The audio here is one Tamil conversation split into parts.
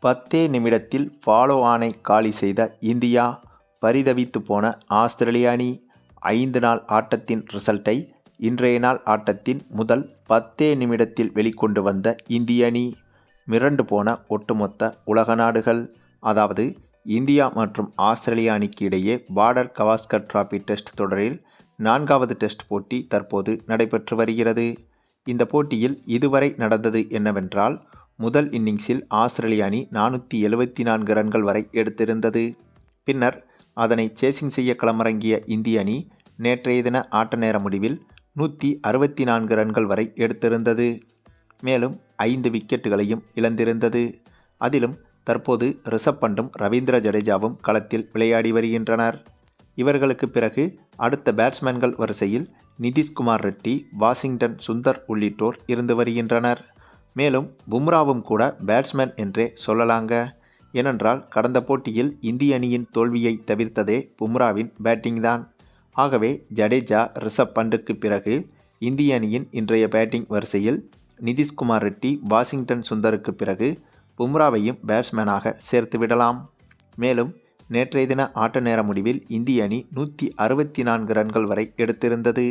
10 நிமிடத்தில் ஃபாலோ ஆனை காலி செய்த இந்தியா, பரிதவித்து போன ஆஸ்திரேலிய அணி. 5 நாள் ஆட்டத்தின் ரிசல்ட்டை இன்றைய நாள் ஆட்டத்தின் முதல் 10 நிமிடத்தில் வெளிக்கொண்டு வந்த இந்திய அணி. மிரண்டு போன ஒட்டுமொத்த உலக நாடுகள். அதாவது இந்தியா மற்றும் ஆஸ்திரேலிய அணிக்கு இடையே பார்டர் கவாஸ்கர் டிராபி டெஸ்ட் தொடரில் 4வது டெஸ்ட் போட்டி தற்போது நடைபெற்று வருகிறது. இந்த போட்டியில் இதுவரை நடந்தது என்னவென்றால், முதல் இன்னிங்ஸில் ஆஸ்திரேலிய அணி 474 ரன்கள் வரை எடுத்திருந்தது. பின்னர் அதனை சேசிங் செய்ய களமிறங்கிய இந்திய அணி நேற்றைய தின ஆட்ட நேர முடிவில் 164 ரன்கள் வரை எடுத்திருந்தது. மேலும் 5 விக்கெட்டுகளையும் இழந்திருந்தது. அதிலும் தற்போது ரிஷப் பண்டும் ரவீந்திர ஜடேஜாவும் களத்தில் விளையாடி வருகின்றனர். இவர்களுக்கு பிறகு அடுத்த பேட்ஸ்மேன்கள் வரிசையில் நிதிஷ்குமார் ரெட்டி, வாஷிங்டன் சுந்தர் உள்ளிட்டோர் இருந்து வருகின்றனர். மேலும் பும்ராவும் கூட பேட்ஸ்மேன் என்றே சொல்லலாங்க. ஏனென்றால் கடந்த போட்டியில் இந்திய அணியின் தோல்வியை தவிர்த்ததே பும்ராவின் பேட்டிங் தான். ஆகவே ஜடேஜா, ரிஷப் பண்டுக்கு பிறகு இந்திய அணியின் இன்றைய பேட்டிங் வரிசையில் நிதிஷ்குமார் ரெட்டி, வாஷிங்டன் சுந்தருக்கு பிறகு பும்ராவையும் பேட்ஸ்மேனாக சேர்த்து விடலாம். மேலும் நேற்றைய தின ஆட்ட நேர முடிவில் இந்திய அணி 164 ரன்கள் வரை எடுத்திருந்தது.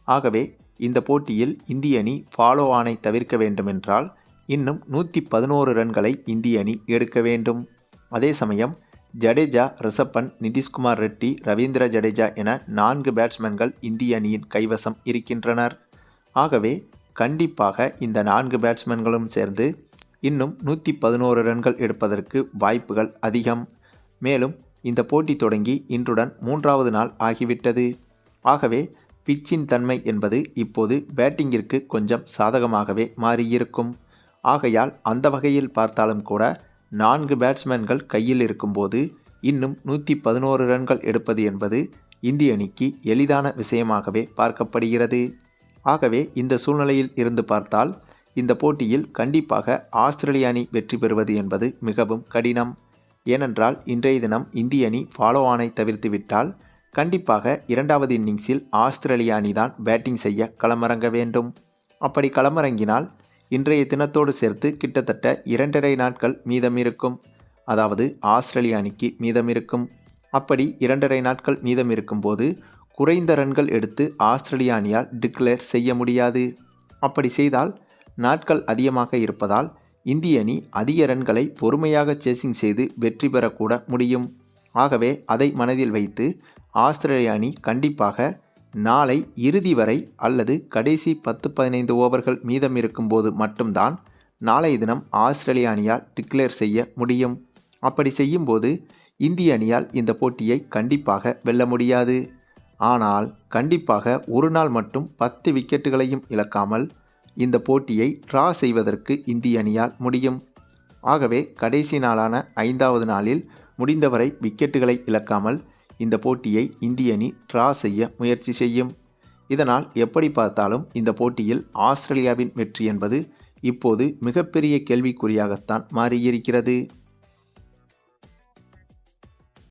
ஆகவே இந்த போட்டியில் இந்திய அணி ஃபாலோ ஆனை தவிர்க்க வேண்டுமென்றால் இன்னும் 111 ரன்களை இந்திய அணி எடுக்க வேண்டும். அதே சமயம் ஜடேஜா, ரிஷப் பண்ட், நிதிஷ்குமார் ரெட்டி, ரவீந்திர ஜடேஜா என 4 பேட்ஸ்மேன்கள் இந்திய அணியின் கைவசம் இருக்கின்றனர். ஆகவே கண்டிப்பாக இந்த 4 பேட்ஸ்மேன்களும் சேர்ந்து இன்னும் 111 ரன்கள் எடுப்பதற்கு வாய்ப்புகள் அதிகம். மேலும் இந்த போட்டி தொடங்கி இன்றுடன் 3வது நாள் ஆகிவிட்டது. ஆகவே பிச்சின் தன்மை என்பது இப்போது பேட்டிங்கிற்கு கொஞ்சம் சாதகமாகவே மாறியிருக்கும். ஆகையால் அந்த வகையில் பார்த்தாலும் கூட 4 பேட்ஸ்மேன்கள் கையில் இருக்கும்போது இன்னும் 111 ரன்கள் எடுப்பது என்பது இந்திய அணிக்கு எளிதான விஷயமாகவே பார்க்கப்படுகிறது. ஆகவே இந்த சூழ்நிலையில் இருந்து பார்த்தால் இந்த போட்டியில் கண்டிப்பாக ஆஸ்திரேலிய அணி வெற்றி பெறுவது என்பது மிகவும் கடினம். ஏனென்றால் இன்றைய தினம் இந்திய அணி ஃபாலோ ஆனை தவிர்த்துவிட்டால் கண்டிப்பாக 2வது இன்னிங்ஸில் ஆஸ்திரேலிய அணிதான் பேட்டிங் செய்ய களமிறங்க வேண்டும். அப்படி களமிறங்கினால் இன்றைய தினத்தோடு சேர்த்து கிட்டத்தட்ட 2.5 நாட்கள் மீதம் இருக்கும். அதாவது ஆஸ்திரேலிய அணிக்கு மீதம் இருக்கும். அப்படி 2.5 நாட்கள் மீதம் இருக்கும்போது குறைந்த ரன்கள் எடுத்து ஆஸ்திரேலிய அணியால் டிக்ளேர் செய்ய முடியாது. அப்படி செய்தால் நாட்கள் அதிகமாக இருப்பதால் இந்திய அணி அதிக ரன்களை பொறுமையாக சேசிங் செய்து வெற்றி பெறக்கூட முடியும். ஆகவே அதை மனதில் வைத்து ஆஸ்திரேலிய அணி கண்டிப்பாக நாளை இறுதி வரை அல்லது கடைசி 10-15 ஓவர்கள் மீதம் இருக்கும்போது மட்டும்தான் நாளைய தினம் ஆஸ்திரேலிய அணியால் டிக்ளேர் செய்ய முடியும். அப்படி செய்யும்போது இந்திய அணியால் இந்த போட்டியை கண்டிப்பாக வெல்ல முடியாது. ஆனால் கண்டிப்பாக ஒரு நாள் மட்டும் 10 விக்கெட்டுகளையும் இழக்காமல் இந்த போட்டியை டிரா செய்வதற்கு இந்திய அணியால் முடியும். ஆகவே கடைசி நாளான 5வது நாளில் முடிந்தவரை விக்கெட்டுகளை இழக்காமல் இந்த போட்டியை இந்திய அணி டிரா செய்ய முயற்சி செய்யும். இதனால் எப்படி பார்த்தாலும் இந்த போட்டியில் ஆஸ்திரேலியாவின் வெற்றி என்பது இப்போது மிகப்பெரிய கேள்விக்குறியாகத்தான் மாறியிருக்கிறது.